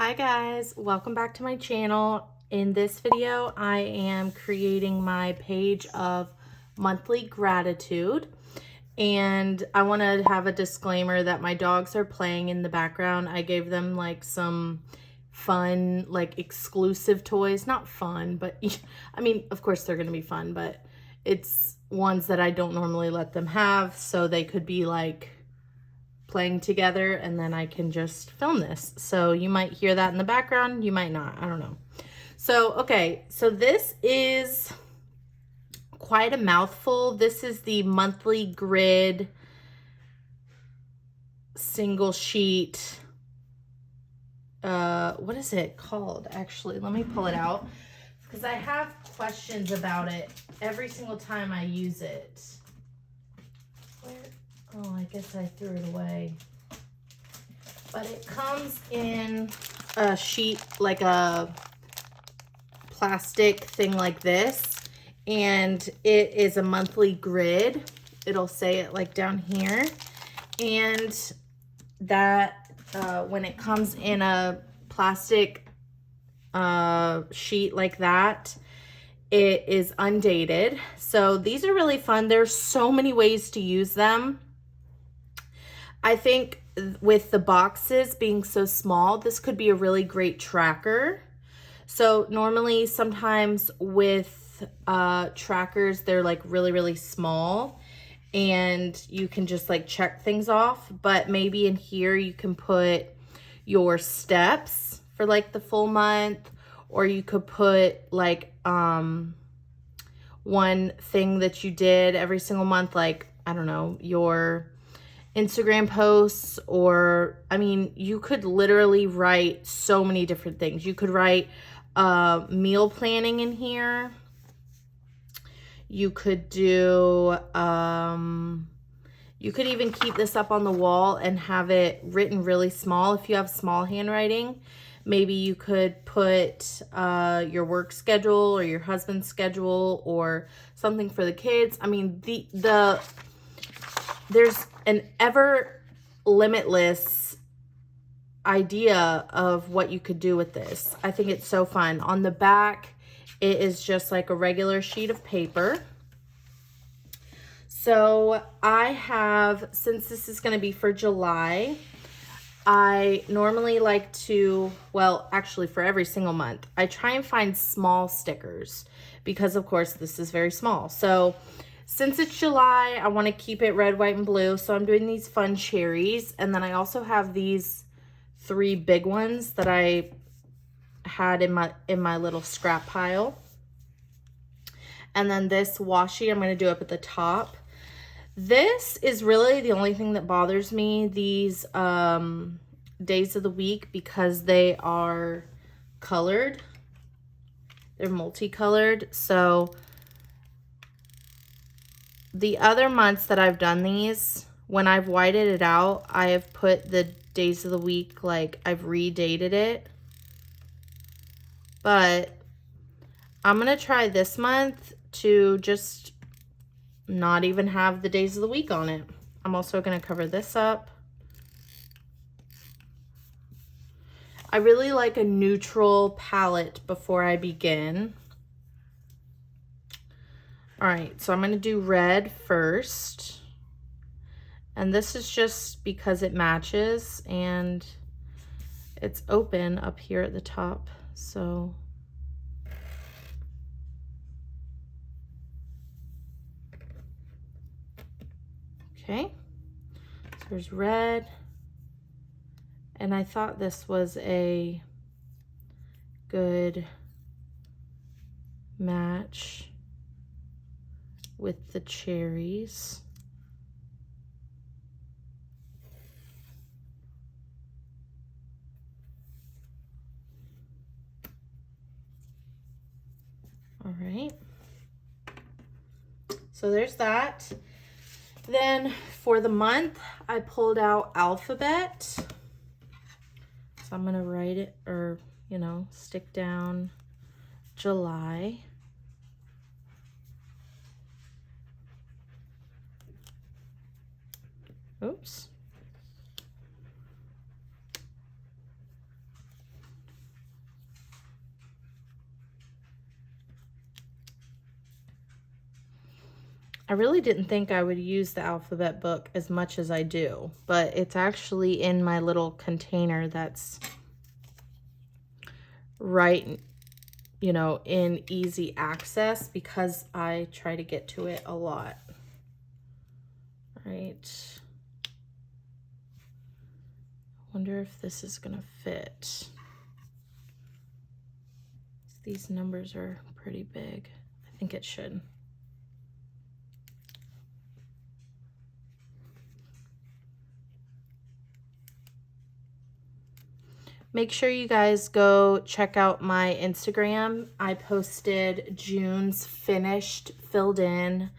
Hi guys, welcome back to my channel. In this video, I am creating my page of monthly gratitude. And I want to have a disclaimer that my dogs are playing in the background. I gave them like some fun, like exclusive toys. Not fun, but I mean, of course they're going to be fun, but it's ones that I don't normally let them have. So they could be like playing together, and then I can just film this. So you might hear that in the background, you might not, I don't know. So, okay, so this is quite a mouthful. This is the monthly grid single sheet. What is it called? Actually, let me pull it out because I have questions about it every single time I use it. Where? Oh, I guess I threw it away. But it comes in a sheet, like a plastic thing like this, and it is a monthly grid. It'll say it like down here, and that when it comes in a plastic sheet like that, it is undated. So these are really fun. There's so many ways to use them. I think with the boxes being so small, this could be a really great tracker. So normally sometimes with trackers, they're like really, really small and you can just like check things off. But maybe in here you can put your steps for like the full month, or you could put like one thing that you did every single month, like, I don't know, your Instagram posts, or I mean, you could literally write so many different things. You could write meal planning in here. You could do, you could even keep this up on the wall and have it written really small. If you have small handwriting, maybe you could put your work schedule or your husband's schedule or something for the kids. I mean, there's an ever limitless idea of what you could do with this. I think it's so fun. On the back, it is just like a regular sheet of paper. So I have, since this is going to be for July, I normally like to, well, actually for every single month, I try and find small stickers because of course this is very small. So since it's July, I want to keep it red, white, and blue. So I'm doing these fun cherries. And then I also have these 3 big ones that I had in my little scrap pile. And then this washi I'm going to do up at the top. This is really the only thing that bothers me, these days of the week, because they are colored. They're multicolored. So the other months that I've done these, when I've whited it out, I have put the days of the week, like I've redated it. But I'm going to try this month to just not even have the days of the week on it. I'm also going to cover this up. I really like a neutral palette before I begin. All right, so I'm going to do red first. And this is just because it matches and it's open up here at the top. So okay, so there's red. And I thought this was a good match with the cherries. All right. So there's that. Then for the month, I pulled out alphabet. So I'm going to write it, or, you know, stick down July. Oops. I really didn't think I would use the alphabet book as much as I do, but it's actually in my little container that's right, you know, in easy access because I try to get to it a lot. Right. Wonder if this is gonna fit. These numbers are pretty big. I think it should. Make sure you guys go check out my Instagram. I posted June's finished, filled in.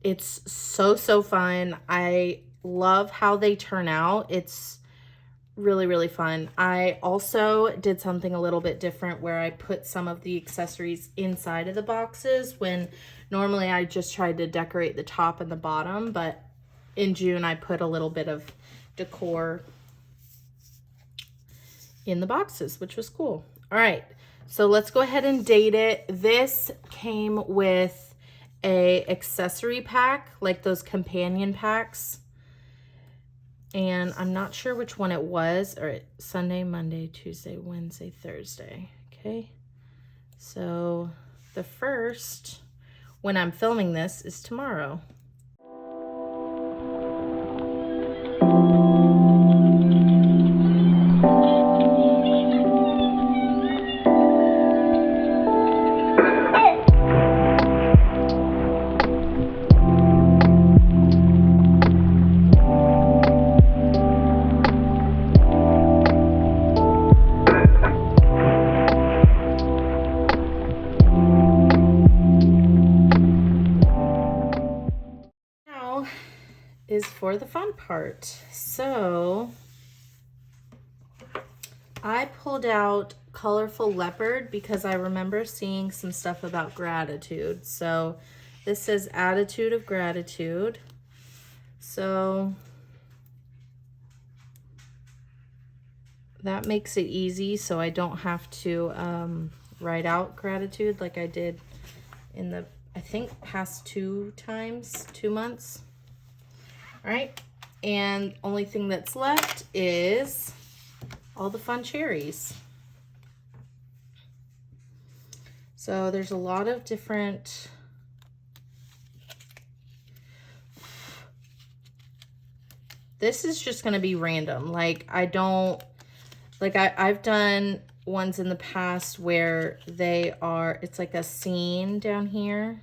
It's so fun. I love how they turn out. It's really fun. I also did something a little bit different where I put some of the accessories inside of the boxes when normally I just tried to decorate the top and the bottom, but in June I put a little bit of decor in the boxes, which was cool. All right, so let's go ahead and date it. This came with a accessory pack, like those companion packs. And I'm not sure which one it was. All right, Sunday, Monday, Tuesday, Wednesday, Thursday. Okay, so the first, when I'm filming this, is tomorrow. Is for the fun part. So I pulled out Colorful Leopard because I remember seeing some stuff about gratitude. So this says Attitude of Gratitude. So that makes it easy so I don't have to write out gratitude like I did in the, I think, past 2 months. All right, and only thing that's left is all the fun cherries. So there's a lot of different this is just gonna be random. Like I've done ones in the past where it's like a scene down here.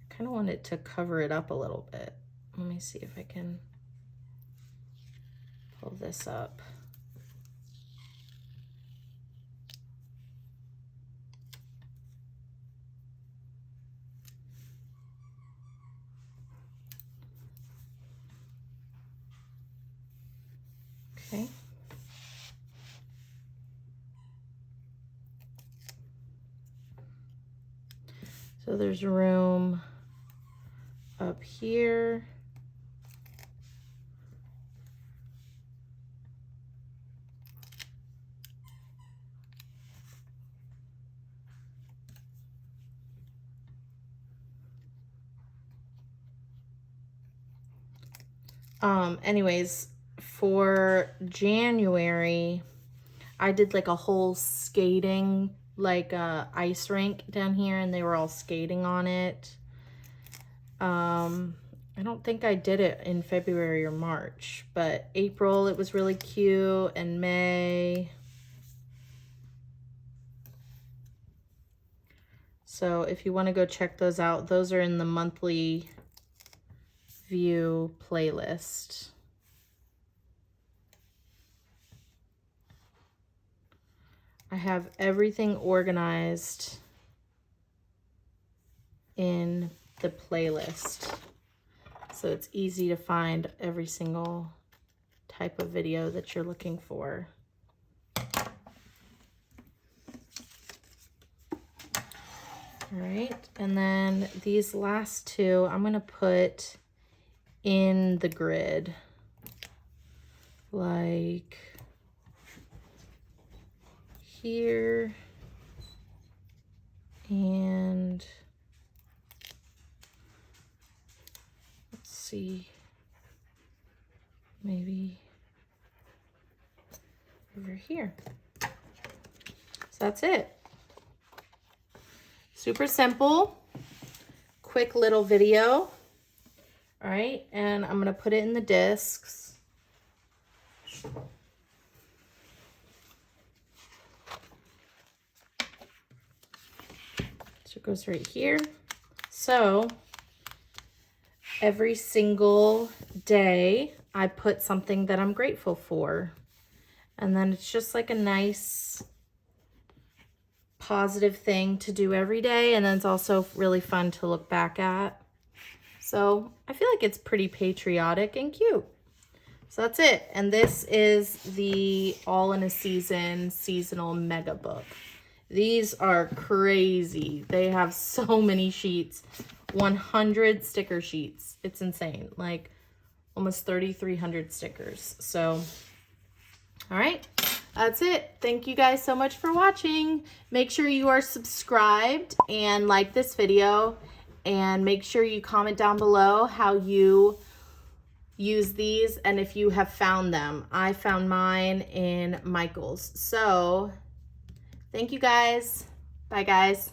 I kind of want it to cover it up a little bit. Let me see if I can pull this up. Okay. So there's room up here. Anyways, for January, I did like a whole skating, like ice rink down here, and they were all skating on it. I don't think I did it in February or March, but April it was really cute, and May. So if you want to go check those out, those are in the monthly view playlist. I have everything organized in the playlist, so it's easy to find every single type of video that you're looking for. All right, and then these last two I'm gonna put in the grid, like here and see, maybe over here. So that's it. Super simple, quick little video. All right, and I'm gonna put it in the discs. So it goes right here. So every single day I put something that I'm grateful for. And then it's just like a nice positive thing to do every day. And then it's also really fun to look back at. So I feel like it's pretty patriotic and cute. So that's it. And this is the All in a Season seasonal mega book. These are crazy. They have so many sheets, 100 sticker sheets. It's insane, like almost 3,300 stickers. So, all right, that's it. Thank you guys so much for watching. Make sure you are subscribed and like this video, and make sure you comment down below how you use these and if you have found them. I found mine in Michael's. So thank you guys. Bye guys.